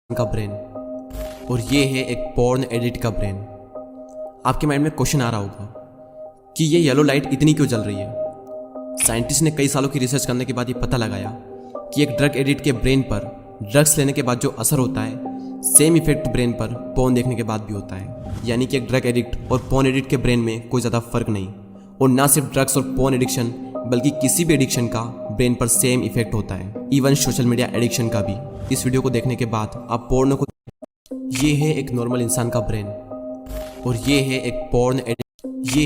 का ब्रेन और ये है एक पॉर्न एडिट का ब्रेन। आपके माइंड में क्वेश्चन आ रहा होगा कि ये येलो लाइट इतनी क्यों जल रही है। साइंटिस्ट ने कई सालों की रिसर्च करने के बाद ये पता लगाया कि एक ड्रग एडिट के ब्रेन पर ड्रग्स लेने के बाद जो असर होता है सेम इफेक्ट ब्रेन पर पॉर्न देखने के बाद भी होता है। यानी कि एक ड्रग एडिक्ट और पॉर्न एडिक्ट के ब्रेन में कोई ज़्यादा फर्क नहीं, और ना सिर्फ ड्रग्स और पॉर्न एडिक्शन बल्कि किसी भी एडिक्शन का ब्रेन पर सेम इफेक्ट होता है, इवन सोशल मीडिया एडिक्शन का भी। इस वीडियो को देखने के बाद आप पॉर्न को, ये है एक नॉर्मल इंसान का ब्रेन और ये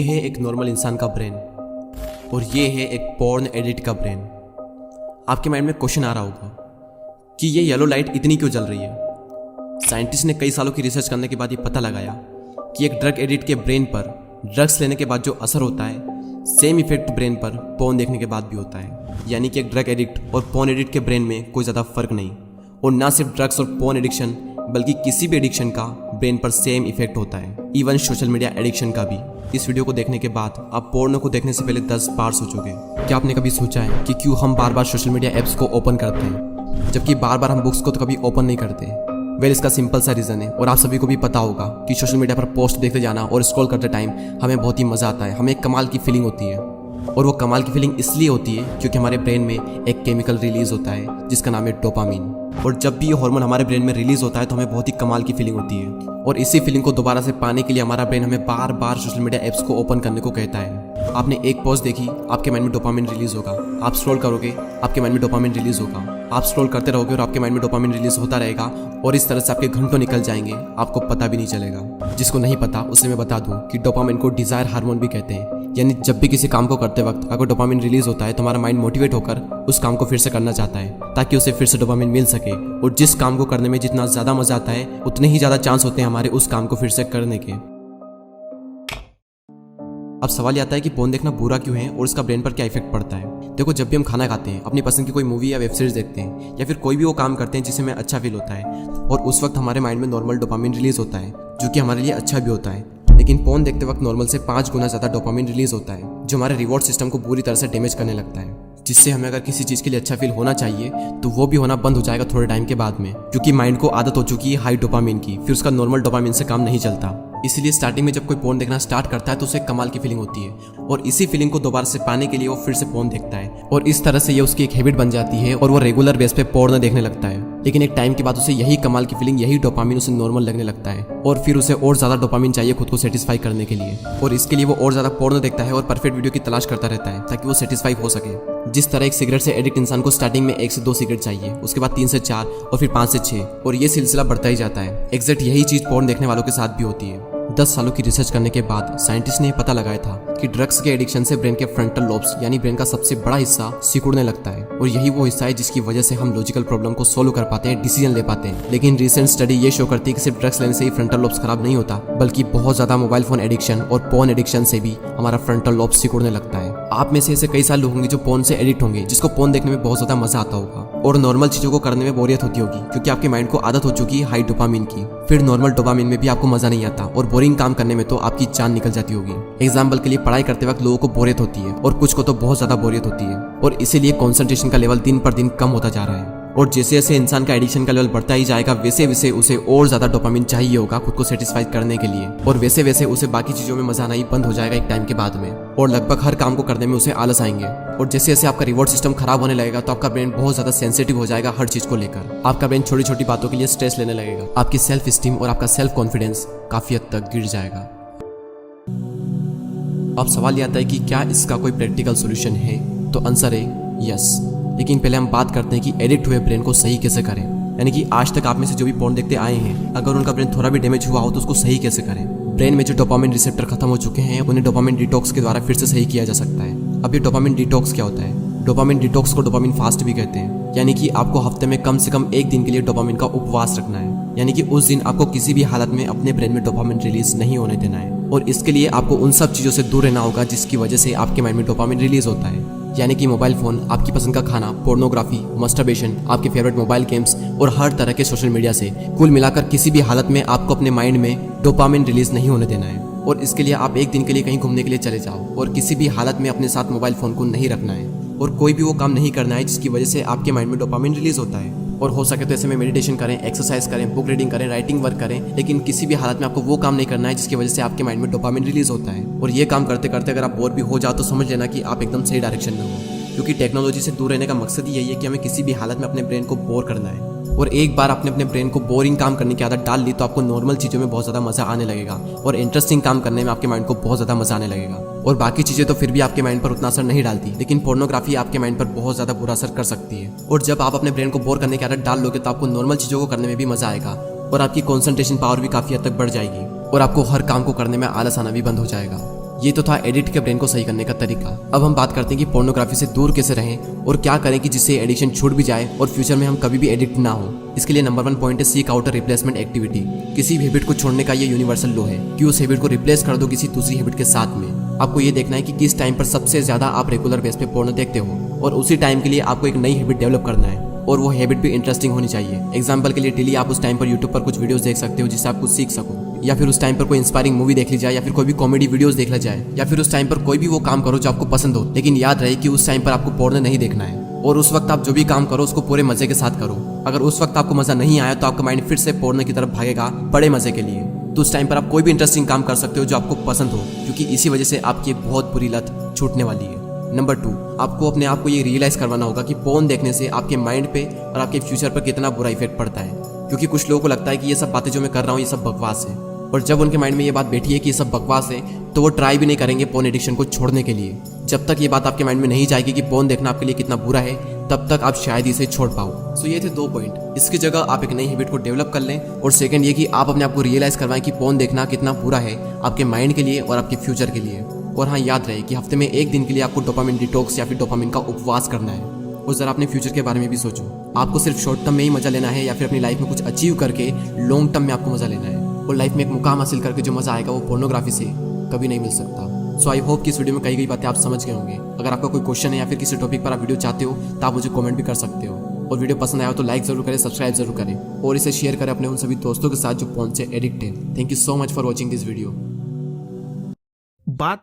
है एक नॉर्मल इंसान का ब्रेन और ये है एक पॉर्न एडिट का ब्रेन। आपके माइंड में क्वेश्चन आ रहा होगा कि ये येलो लाइट इतनी क्यों जल रही है। साइंटिस्ट ने कई सालों की रिसर्च करने के बाद ये पता लगाया कि एक ड्रग एडिट के ब्रेन पर ड्रग्स लेने के बाद जो असर होता है सेम इफेक्ट ब्रेन पर पॉर्न देखने के बाद भी होता है। यानी कि एक ड्रग एडिक्ट और पॉर्न एडिक्ट के ब्रेन में कोई ज़्यादा फर्क नहीं, और ना सिर्फ ड्रग्स और पॉर्न एडिक्शन बल्कि किसी भी एडिक्शन का ब्रेन पर सेम इफेक्ट होता है, इवन सोशल मीडिया एडिक्शन का भी। इस वीडियो को देखने के बाद आप पॉर्न को देखने से पहले 10 बार सोचोगे। क्या आपने कभी सोचा है कि क्यों हम बार बार सोशल मीडिया ऐप्स को ओपन करते हैं जबकि बार बार हम बुक्स को तो कभी ओपन नहीं करते। वेल, इसका सिंपल सा रीज़न है, और आप सभी को भी पता होगा कि सोशल मीडिया पर पोस्ट देखते जाना और स्क्रॉल करते टाइम हमें बहुत ही मज़ा आता है, हमें एक कमाल की फीलिंग होती है। और वो कमाल की फीलिंग इसलिए होती है क्योंकि हमारे ब्रेन में एक केमिकल रिलीज होता है जिसका नाम है डोपामिन। और जब भी ये हार्मोन हमारे ब्रेन में रिलीज होता है तो हमें बहुत ही कमाल की फीलिंग होती है, और इसी फीलिंग को दोबारा से पाने के लिए हमारा ब्रेन हमें बार बार सोशल मीडिया ऐप्स को ओपन करने को कहता है। आपने एक पोस्ट देखी, आपके माइंड में डोपामिन रिलीज होगा। आप स्क्रॉल करोगे, आपके माइंड में डोपामिन रिलीज होगा। आप स्क्रॉल करते रहोगे और आपके माइंड में डोपामिन रिलीज होता रहेगा, और इस तरह से आपके घंटों निकल जाएंगे, आपको पता भी नहीं चलेगा। जिसको नहीं पता उसे मैं बता दूं कि डोपामिन को डिजायर हार्मोन भी कहते हैं। यानी जब भी किसी काम को करते वक्त अगर डोपामिन रिलीज होता है तो हमारा माइंड मोटिवेट होकर उस काम को फिर से करना चाहता है ताकि उसे फिर से डोपामिन मिल सके। और जिस काम को करने में जितना ज़्यादा मजा आता है उतने ही ज़्यादा चांस होते हैं हमारे उस काम को फिर से करने के। अब सवाल ये आता है कि पॉर्न देखना बुरा क्यों है और इसका ब्रेन पर क्या इफेक्ट पड़ता है। देखो, जब भी हम खाना खाते हैं, अपनी पसंद की कोई मूवी या वेब सीरीज देखते हैं, या फिर कोई भी वो काम करते हैं जिससे हमें अच्छा फील होता है, और उस वक्त हमारे माइंड में नॉर्मल डोपामिन रिलीज होता है जो कि हमारे लिए अच्छा भी होता है। लेकिन पॉर्न देखते वक्त नॉर्मल से 5 गुना ज़्यादा डोपामिन रिलीज होता है जो हमारे रिवॉर्ड सिस्टम को बुरी तरह से डैमेज करने लगता है, जिससे हमें अगर किसी चीज़ के लिए अच्छा फील होना चाहिए तो वो भी होना बंद हो जाएगा थोड़े टाइम के बाद में, क्योंकि माइंड को आदत हो चुकी है हाई डोपामिन की, फिर उसका नॉर्मल डोपामिन से काम नहीं चलता। इसीलिए स्टार्टिंग में जब कोई पॉर्न देखना स्टार्ट करता है तो उसे कमाल की फीलिंग होती है, और इसी फीलिंग को दोबारा से पाने के लिए वो फिर से पॉर्न देखता है, और इस तरह से ये उसकी एक हैबिट बन जाती है और वो रेगुलर बेस पे पॉर्न देखने लगता है। लेकिन एक टाइम के बाद उसे यही कमाल की फीलिंग, यही डोपामिन उसे नॉर्मल लगने लगता है, और फिर उसे और ज़्यादा डोपामिन चाहिए खुद को सेटिस्फाई करने के लिए, और इसके लिए वो और ज़्यादा पॉर्न देखता है और परफेक्ट वीडियो की तलाश करता रहता है ताकि वो सेटिस्फाई हो सके। जिस तरह एक सिगरेट से एडिक्ट इंसान को स्टार्टिंग में 1 से 2 सिगरेट चाहिए, उसके बाद 3 से 4 और फिर 5 से 6, और ये सिलसिला बढ़ता ही जाता है। एग्जैक्ट यही चीज़ पॉर्न देखने वालों के साथ भी होती है। 10 सालों की रिसर्च करने के बाद साइंटिस्ट ने पता लगाया था कि ड्रग्स के एडिक्शन से ब्रेन के फ्रंटल लोब्स यानी ब्रेन का सबसे बड़ा हिस्सा सिकुड़ने लगता है, और यही वो हिस्सा है जिसकी वजह से हम लॉजिकल प्रॉब्लम को सोल्व कर पाते हैं, डिसीजन ले पाते हैं। लेकिन रिसेंट स्टडी ये शो करती है कि सिर्फ ड्रग्स लेने से ही फ्रंटल लोब्स खराब नहीं होता, बल्कि बहुत ज्यादा मोबाइल फोन एडिक्शन और पॉर्न एडिक्शन से भी हमारा फ्रंटल लोब सिकुड़ने लगता है। आप में से ऐसे कई सारे लोग होंगे जो पॉर्न से एडिक्ट होंगे, जिसको पॉर्न देखने में बहुत ज्यादा मजा आता होगा और नॉर्मल चीजों को करने में बोरियत होती होगी, क्योंकि आपके माइंड को आदत हो चुकी है हाई डोपामिन की। फिर नॉर्मल डोपामिन में भी आपको मजा नहीं आता और बोरिंग काम करने में तो आपकी जान निकल जाती होगी। एग्जाम्पल के लिए, पढ़ाई करते वक्त लोगों को बोरियत होती है और कुछ को तो बहुत ज्यादा बोरियत होती है, और इसीलिए कंसंट्रेशन का लेवल दिन पर दिन कम होता जा रहा है। और जैसे जैसे इंसान का एडिक्शन का लेवल बढ़ता ही जाएगा वैसे वैसे उसे और ज्यादा डोपामिन चाहिए होगा खुद को सेटिस्फाई करने के लिए, और वैसे वैसे उसे बाकी चीजों में मजा आना ही बंद हो जाएगा एक टाइम के बाद में, और लगभग हर काम को करने में उसे आलस आएंगे। और जैसे जैसे आपका रिवॉर्ड सिस्टम खराब होने लगेगा तो आपका ब्रेन बहुत ज्यादा सेंसिटिव हो जाएगा हर चीज को लेकर। आपका ब्रेन छोटी छोटी बातों के लिए स्ट्रेस लेने लगेगा, आपकी सेल्फ स्टीम और आपका सेल्फ कॉन्फिडेंस काफी हद तक गिर जाएगा। अब सवाल यह आता है कि क्या इसका कोई प्रैक्टिकल सोल्यूशन है, तो आंसर है यस। लेकिन पहले हम बात करते हैं कि एडिक्ट हुए ब्रेन को सही कैसे करें। यानी कि आज तक आप में से जो भी पॉर्न देखते आए हैं, अगर उनका ब्रेन थोड़ा भी डैमेज हुआ हो तो उसको सही कैसे करें। ब्रेन में जो डोपामिन रिसेप्टर खत्म हो चुके हैं उन्हें डोपामिन डिटॉक्स के द्वारा फिर से सही किया जा सकता है। अब ये डोपामिन डिटॉक्स क्या होता है? डोपामिन डिटॉक्स को डोपामिन फास्ट भी कहते हैं, यानी कि आपको हफ्ते में कम से कम 1 दिन के लिए डोपामिन का उपवास रखना है। यानी कि उस दिन आपको किसी भी हालत में अपने ब्रेन में डोपामिन रिलीज नहीं होने देना है, और इसके लिए आपको उन सब चीज़ों से दूर रहना होगा जिसकी वजह से आपके माइंड में डोपामिन रिलीज होता है। यानी कि मोबाइल फोन, आपकी पसंद का खाना, पोर्नोग्राफी, मस्टरबेशन, आपके फेवरेट मोबाइल गेम्स और हर तरह के सोशल मीडिया से कुल मिलाकर किसी भी हालत में आपको अपने माइंड में डोपामिन रिलीज नहीं होने देना है। और इसके लिए आप 1 दिन के लिए कहीं घूमने के लिए चले जाओ, और किसी भी हालत में अपने साथ मोबाइल फोन को नहीं रखना है, और कोई भी वो काम नहीं करना है जिसकी वजह से आपके माइंड में डोपामिन रिलीज होता है। और हो सके तो ऐसे में मेडिटेशन करें, एक्सरसाइज करें, बुक रीडिंग करें, राइटिंग वर्क करें, लेकिन किसी भी हालत में आपको वो काम नहीं करना है जिसकी वजह से आपके माइंड में डोपामिन रिलीज होता है। और ये काम करते करते अगर आप बोर भी हो जाओ तो समझ लेना कि आप एकदम सही डायरेक्शन में हो, क्योंकि टेक्नोलॉजी से दूर रहने का मकसद ही यही है कि हमें किसी भी हालत में अपने ब्रेन को बोर करना है। और एक बार आपने अपने ब्रेन को बोरिंग काम करने की आदत डाल ली तो आपको नॉर्मल चीज़ों में बहुत ज़्यादा मज़ा आने लगेगा और इंटरेस्टिंग काम करने में आपके माइंड को बहुत ज़्यादा मज़ा आने लगेगा। और बाकी चीज़ें तो फिर भी आपके माइंड पर उतना असर नहीं डालती, लेकिन पोर्नोग्राफी आपके माइंड पर बहुत ज़्यादा बुरा असर कर सकती है। और जब आप अपने ब्रेन को बोर करने की आदत डाल लोगे तो आपको नॉर्मल चीज़ों को करने में भी मज़ा आएगा और आपकी कॉन्सेंट्रेशन पावर भी काफ़ी हद तक बढ़ जाएगी और आपको हर काम को करने में आलस आना भी बंद हो जाएगा। ये तो था एडिक्ट के ब्रेन को सही करने का तरीका। अब हम बात करते हैं कि पोर्नोग्राफी से दूर कैसे रहें और क्या करें कि जिससे एडिक्शन छूट भी जाए और फ्यूचर में हम कभी भी एडिक्ट ना हो। इसके लिए नंबर 1 पॉइंट है seek out a replacement activity. किसी भी हैबिट को छोड़ने का ये यूनिवर्सल लॉ है कि उस हैबिट को रिप्लेस कर दो किसी दूसरी हैबिट के साथ में। आपको ये देखना है कि किस टाइम पर सबसे ज्यादा आप रेगुलर बेस पे पोर्नो देखते हो और उसी टाइम के लिए आपको एक नई हैबिट डेवलप करना है और वो हैबिट भी इंटरेस्टिंग होनी चाहिए। एग्जांपल के लिए डेली आप उस टाइम पर यूट्यूब पर कुछ वीडियोस देख सकते हो जिससे आप कुछ सीख सको, या फिर उस टाइम पर कोई इंस्पायरिंग मूवी देख ली जाए, या फिर कोई भी कॉमेडी वीडियोस देख ला जाए, या फिर उस टाइम पर कोई भी वो काम करो जो आपको पसंद हो। लेकिन याद रहे कि उस टाइम पर आपको पोर्नो नहीं देखना है और उस वक्त आप जो भी काम करो उसको पूरे मजे के साथ करो। अगर उस वक्त आपको मजा नहीं आया तो आपका माइंड फिर से पोर्नो की तरफ भागेगा बड़े मजे के लिए। तो उस टाइम पर आप कोई भी इंटरेस्टिंग काम कर सकते हो जो आपको पसंद हो, क्योंकि इसी वजह से आपकी एक बहुत बुरी लत छूटने वाली है। नंबर 2, आपको अपने आप को ये रियलाइज करवाना होगा कि पोर्न देखने से आपके माइंड पे और आपके फ्यूचर पर कितना बुरा इफेक्ट पड़ता है। क्योंकि कुछ लोगों को लगता है कि ये सब बातें जो मैं कर रहा हूँ ये सब बकवास है, और जब उनके माइंड में ये बात बैठी है कि ये सब बकवास है तो वो ट्राई भी नहीं करेंगे पोर्न एडिक्शन को छोड़ने के लिए। जब तक ये बात आपके माइंड में नहीं जाएगी कि पोर्न देखना आपके लिए कितना बुरा है, तब तक आप शायद इसे छोड़ पाओ। सो ये थे 2 पॉइंट। इसकी जगह आप एक नई हैबिट को डेवलप कर लें, और सेकंड ये कि आप अपने आप को रियलाइज करवाएं कि पोर्न देखना कितना बुरा है आपके माइंड के लिए और आपके फ्यूचर के लिए। और हाँ, याद रहे कि हफ्ते में 1 दिन के लिए आपको डोपामिन डिटॉक्स या फिर डोपामिन का उपवास करना है। और जरा अपने फ्यूचर के बारे में भी सोचो, आपको सिर्फ शॉर्ट टर्म में ही मजा लेना है या फिर अपनी लाइफ में कुछ अचीव करके लॉन्ग टर्म में आपको मजा लेना है। और लाइफ में एक मुकाम हासिल करके जो मजा आएगा वो पोर्नोग्राफी से कभी नहीं मिल सकता। सो आई होप कि इस वीडियो में कही गई बातें आप समझ गए होंगे। अगर आपका कोई क्वेश्चन है या फिर किसी टॉपिक पर आप वीडियो चाहते हो तो आप मुझे कमेंट भी कर सकते हो। और वीडियो पसंद आया हो तो लाइक जरूर करें, सब्सक्राइब जरूर करें और इसे शेयर करें अपने उन सभी दोस्तों के साथ जो पोर्न से एडिक्ट है। Thank you so much for watching this video. बात